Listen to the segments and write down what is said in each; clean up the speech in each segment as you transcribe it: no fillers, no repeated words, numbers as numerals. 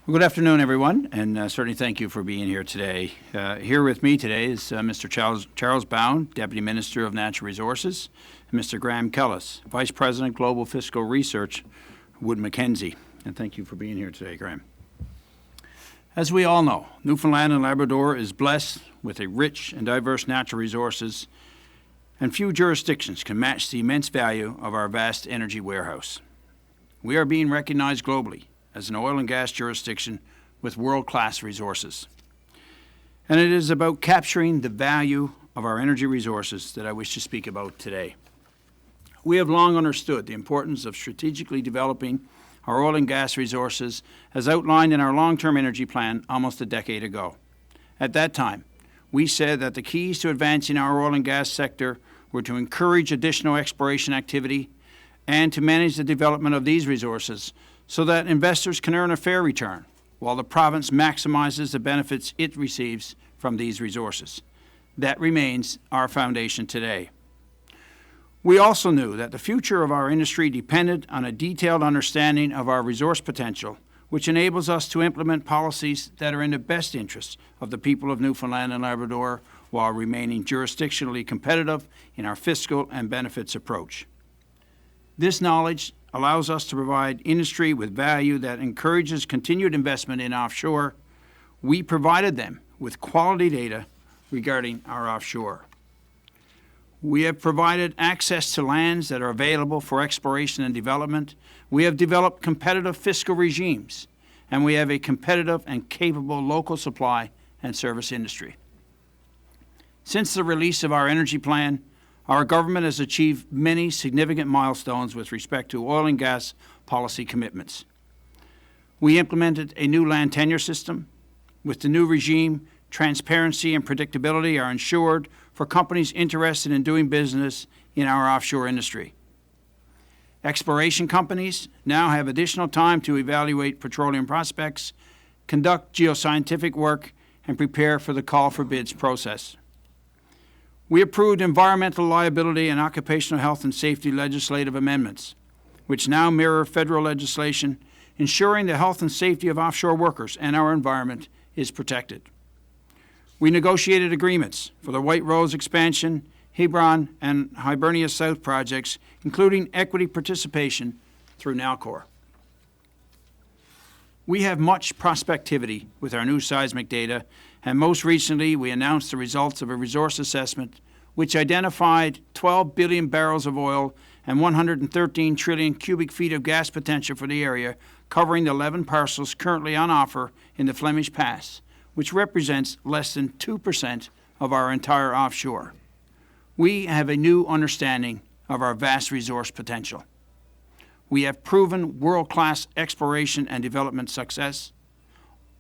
Well, good afternoon, everyone, and certainly thank you for being here today. Here with me today is Mr. Charles Bound, Deputy Minister of Natural Resources, and Mr. Graham Kellis, Vice President, Global Fiscal Research, Wood Mackenzie. And thank you for being here today, Graham. As we all know, Newfoundland and Labrador is blessed with a rich and diverse natural resources, and few jurisdictions can match the immense value of our vast energy warehouse. We are being recognized globally as an oil and gas jurisdiction with world-class resources. And it is about capturing the value of our energy resources that I wish to speak about today. We have long understood the importance of strategically developing our oil and gas resources as outlined in our long-term energy plan almost a decade ago. At that time, we said that the keys to advancing our oil and gas sector were to encourage additional exploration activity and to manage the development of these resources so that investors can earn a fair return while the province maximizes the benefits it receives from these resources. That remains our foundation today. We also knew that the future of our industry depended on a detailed understanding of our resource potential, which enables us to implement policies that are in the best interest of the people of Newfoundland and Labrador while remaining jurisdictionally competitive in our fiscal and benefits approach. This knowledge allows us to provide industry with value that encourages continued investment in offshore. We provided them with quality data regarding our offshore. We have provided access to lands that are available for exploration and development. We have developed competitive fiscal regimes, and we have a competitive and capable local supply and service industry. Since the release of our energy plan, our government has achieved many significant milestones with respect to oil and gas policy commitments. We implemented a new land tenure system. With the new regime, transparency and predictability are ensured for companies interested in doing business in our offshore industry. Exploration companies now have additional time to evaluate petroleum prospects, conduct geoscientific work, and prepare for the call for bids process. We approved environmental liability and occupational health and safety legislative amendments, which now mirror federal legislation, ensuring the health and safety of offshore workers and our environment is protected. We negotiated agreements for the White Rose expansion, Hebron, and Hibernia South projects, including equity participation through Nalcor. We have much prospectivity with our new seismic data, and most recently we announced the results of a resource assessment which identified 12 billion barrels of oil and 113 trillion cubic feet of gas potential for the area, covering the 11 parcels currently on offer in the Flemish Pass, which represents less than 2% of our entire offshore. We have a new understanding of our vast resource potential. We have proven world-class exploration and development success.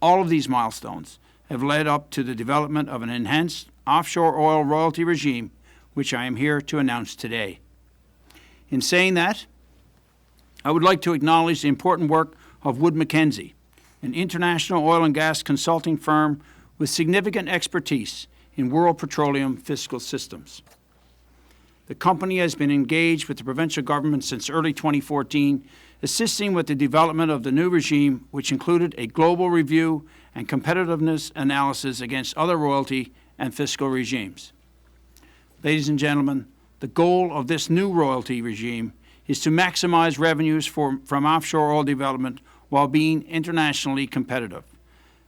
All of these milestones have led up to the development of an enhanced offshore oil royalty regime, which I am here to announce today. In saying that, I would like to acknowledge the important work of Wood Mackenzie, an international oil and gas consulting firm with significant expertise in world petroleum fiscal systems. The company has been engaged with the provincial government since early 2014, assisting with the development of the new regime, which included a global review and competitiveness analysis against other royalty and fiscal regimes. Ladies and gentlemen, the goal of this new royalty regime is to maximize revenues from offshore oil development while being internationally competitive.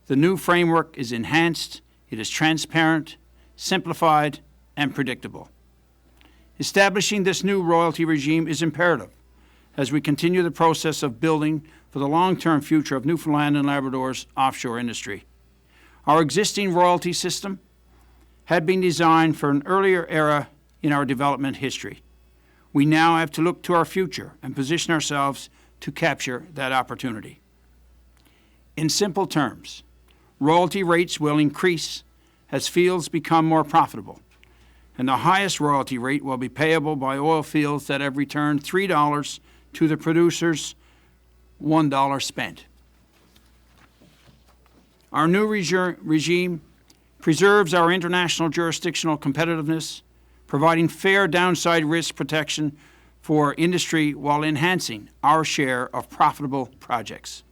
The new framework is enhanced, it is transparent, simplified, and predictable. Establishing this new royalty regime is imperative as we continue the process of building for the long-term future of Newfoundland and Labrador's offshore industry. Our existing royalty system had been designed for an earlier era in our development history. We now have to look to our future and position ourselves to capture that opportunity. In simple terms, royalty rates will increase as fields become more profitable, and the highest royalty rate will be payable by oil fields that have returned $3 to the producer's $1 spent. Our new regime preserves our international jurisdictional competitiveness, providing fair downside risk protection for industry while enhancing our share of profitable projects.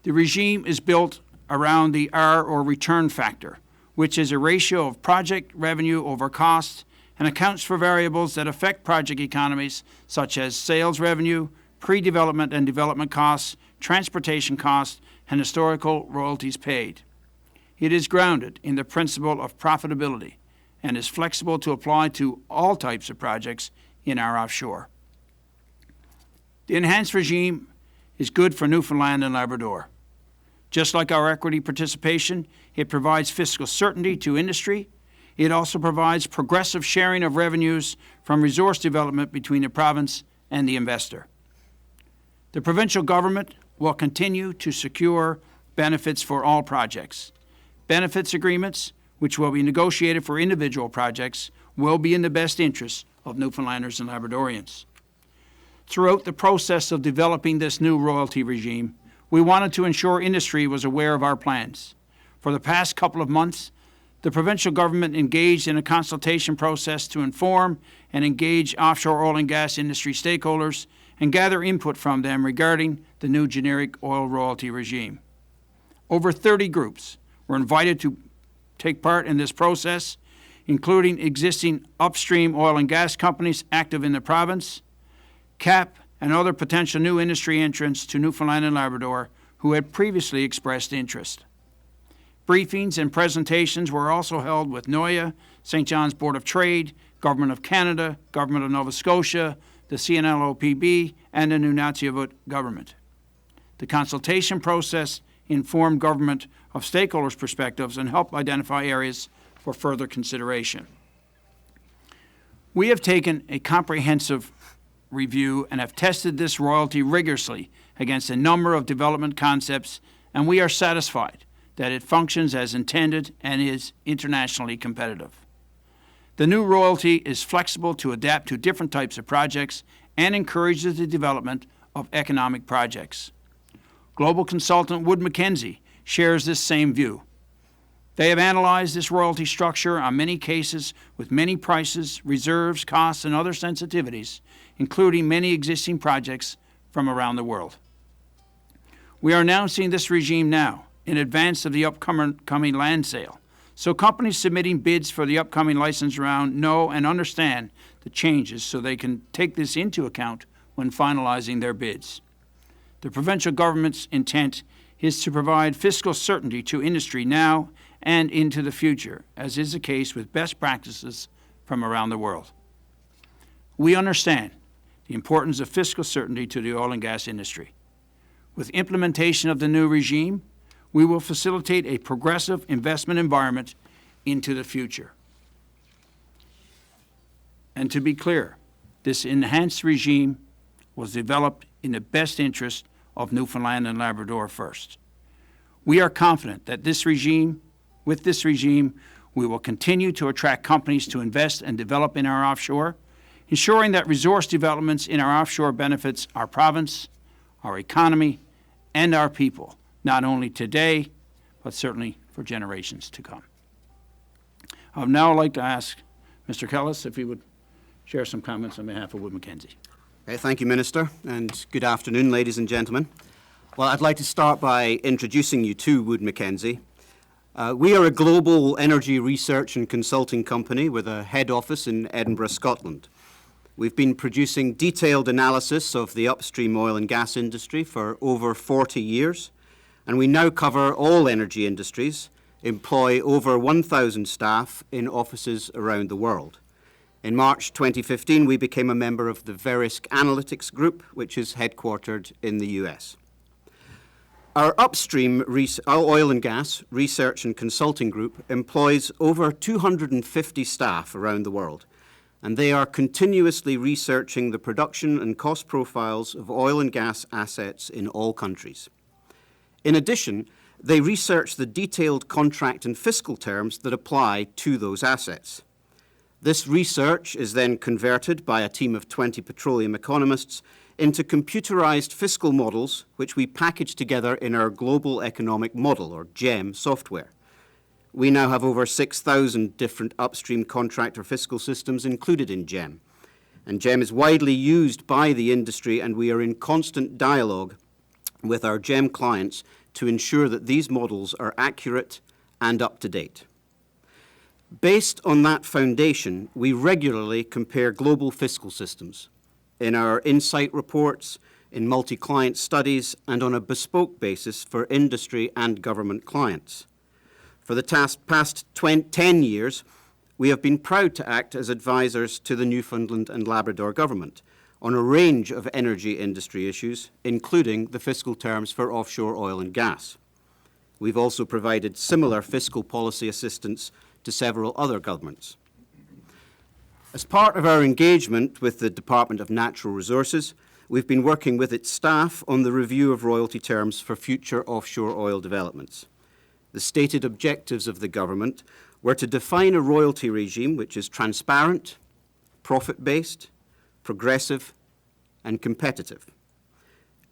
The regime is built around the R, or return factor, which is a ratio of project revenue over cost and accounts for variables that affect project economies such as sales revenue, pre-development and development costs, transportation costs, and historical royalties paid. It is grounded in the principle of profitability and is flexible to apply to all types of projects in our offshore. The enhanced regime is good for Newfoundland and Labrador. Just like our equity participation, it provides fiscal certainty to industry. It also provides progressive sharing of revenues from resource development between the province and the investor. The provincial government will continue to secure benefits for all projects. Benefits agreements, which will be negotiated for individual projects, will be in the best interest of Newfoundlanders and Labradorians. Throughout the process of developing this new royalty regime, we wanted to ensure industry was aware of our plans. For the past couple of months, the provincial government engaged in a consultation process to inform and engage offshore oil and gas industry stakeholders and gather input from them regarding the new generic oil royalty regime. Over 30 groups were invited to take part in this process, including existing upstream oil and gas companies active in the province, CAP, and other potential new industry entrants to Newfoundland and Labrador who had previously expressed interest. Briefings and presentations were also held with NOIA, St. John's Board of Trade, Government of Canada, Government of Nova Scotia, the CNLOPB, and the Nunavut government. The consultation process informed government of stakeholders' perspectives and helped identify areas for further consideration. We have taken a comprehensive review and have tested this royalty rigorously against a number of development concepts, and we are satisfied that it functions as intended and is internationally competitive. The new royalty is flexible to adapt to different types of projects and encourages the development of economic projects. Global consultant Wood Mackenzie shares this same view. They have analyzed this royalty structure on many cases with many prices, reserves, costs, and other sensitivities, including many existing projects from around the world. We are announcing this regime now in advance of the upcoming land sale, so companies submitting bids for the upcoming license round know and understand the changes so they can take this into account when finalizing their bids. The provincial government's intent is to provide fiscal certainty to industry now and into the future, as is the case with best practices from around the world. We understand the importance of fiscal certainty to the oil and gas industry. With implementation of the new regime, we will facilitate a progressive investment environment into the future. And to be clear, this enhanced regime was developed in the best interest of Newfoundland and Labrador first. We are confident that with this regime, we will continue to attract companies to invest and develop in our offshore, ensuring that resource developments in our offshore benefits our province, our economy, and our people, not only today, but certainly for generations to come. I would now like to ask Mr. Kellis if he would share some comments on behalf of Wood Mackenzie. Okay, thank you, Minister, and good afternoon, ladies and gentlemen. Well, I'd like to start by introducing you to Wood Mackenzie. We are a global energy research and consulting company with a head office in Edinburgh, Scotland. We've been producing detailed analysis of the upstream oil and gas industry for over 40 years, and we now cover all energy industries, employ over 1,000 staff in offices around the world. In March 2015, we became a member of the Verisk Analytics Group, which is headquartered in the US. Our upstream oil and gas research and consulting group employs over 250 staff around the world, and they are continuously researching the production and cost profiles of oil and gas assets in all countries. In addition, they research the detailed contract and fiscal terms that apply to those assets. This research is then converted by a team of 20 petroleum economists into computerized fiscal models, which we package together in our Global Economic Model, or GEM, software. We now have over 6,000 different upstream contractor fiscal systems included in GEM. And GEM is widely used by the industry, and we are in constant dialogue with our GEM clients to ensure that these models are accurate and up to date. Based on that foundation, we regularly compare global fiscal systems in our insight reports, in multi-client studies, and on a bespoke basis for industry and government clients. For the past 10 years, we have been proud to act as advisors to the Newfoundland and Labrador government on a range of energy industry issues, including the fiscal terms for offshore oil and gas. We've also provided similar fiscal policy assistance to several other governments. As part of our engagement with the Department of Natural Resources, we've been working with its staff on the review of royalty terms for future offshore oil developments. The stated objectives of the government were to define a royalty regime which is transparent, profit-based, progressive, and competitive.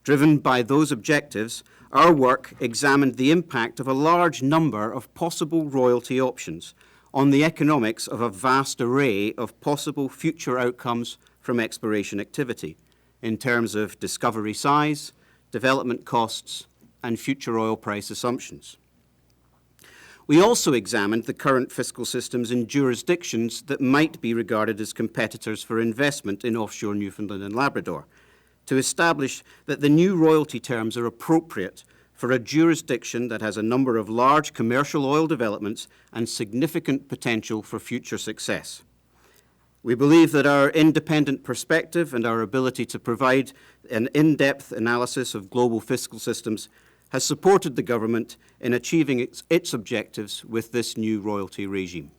Driven by those objectives, our work examined the impact of a large number of possible royalty options on the economics of a vast array of possible future outcomes from exploration activity in terms of discovery size, development costs, and future oil price assumptions. We also examined the current fiscal systems in jurisdictions that might be regarded as competitors for investment in offshore Newfoundland and Labrador to establish that the new royalty terms are appropriate for a jurisdiction that has a number of large commercial oil developments and significant potential for future success. We believe that our independent perspective and our ability to provide an in-depth analysis of global fiscal systems has supported the government in achieving its objectives with this new royalty regime.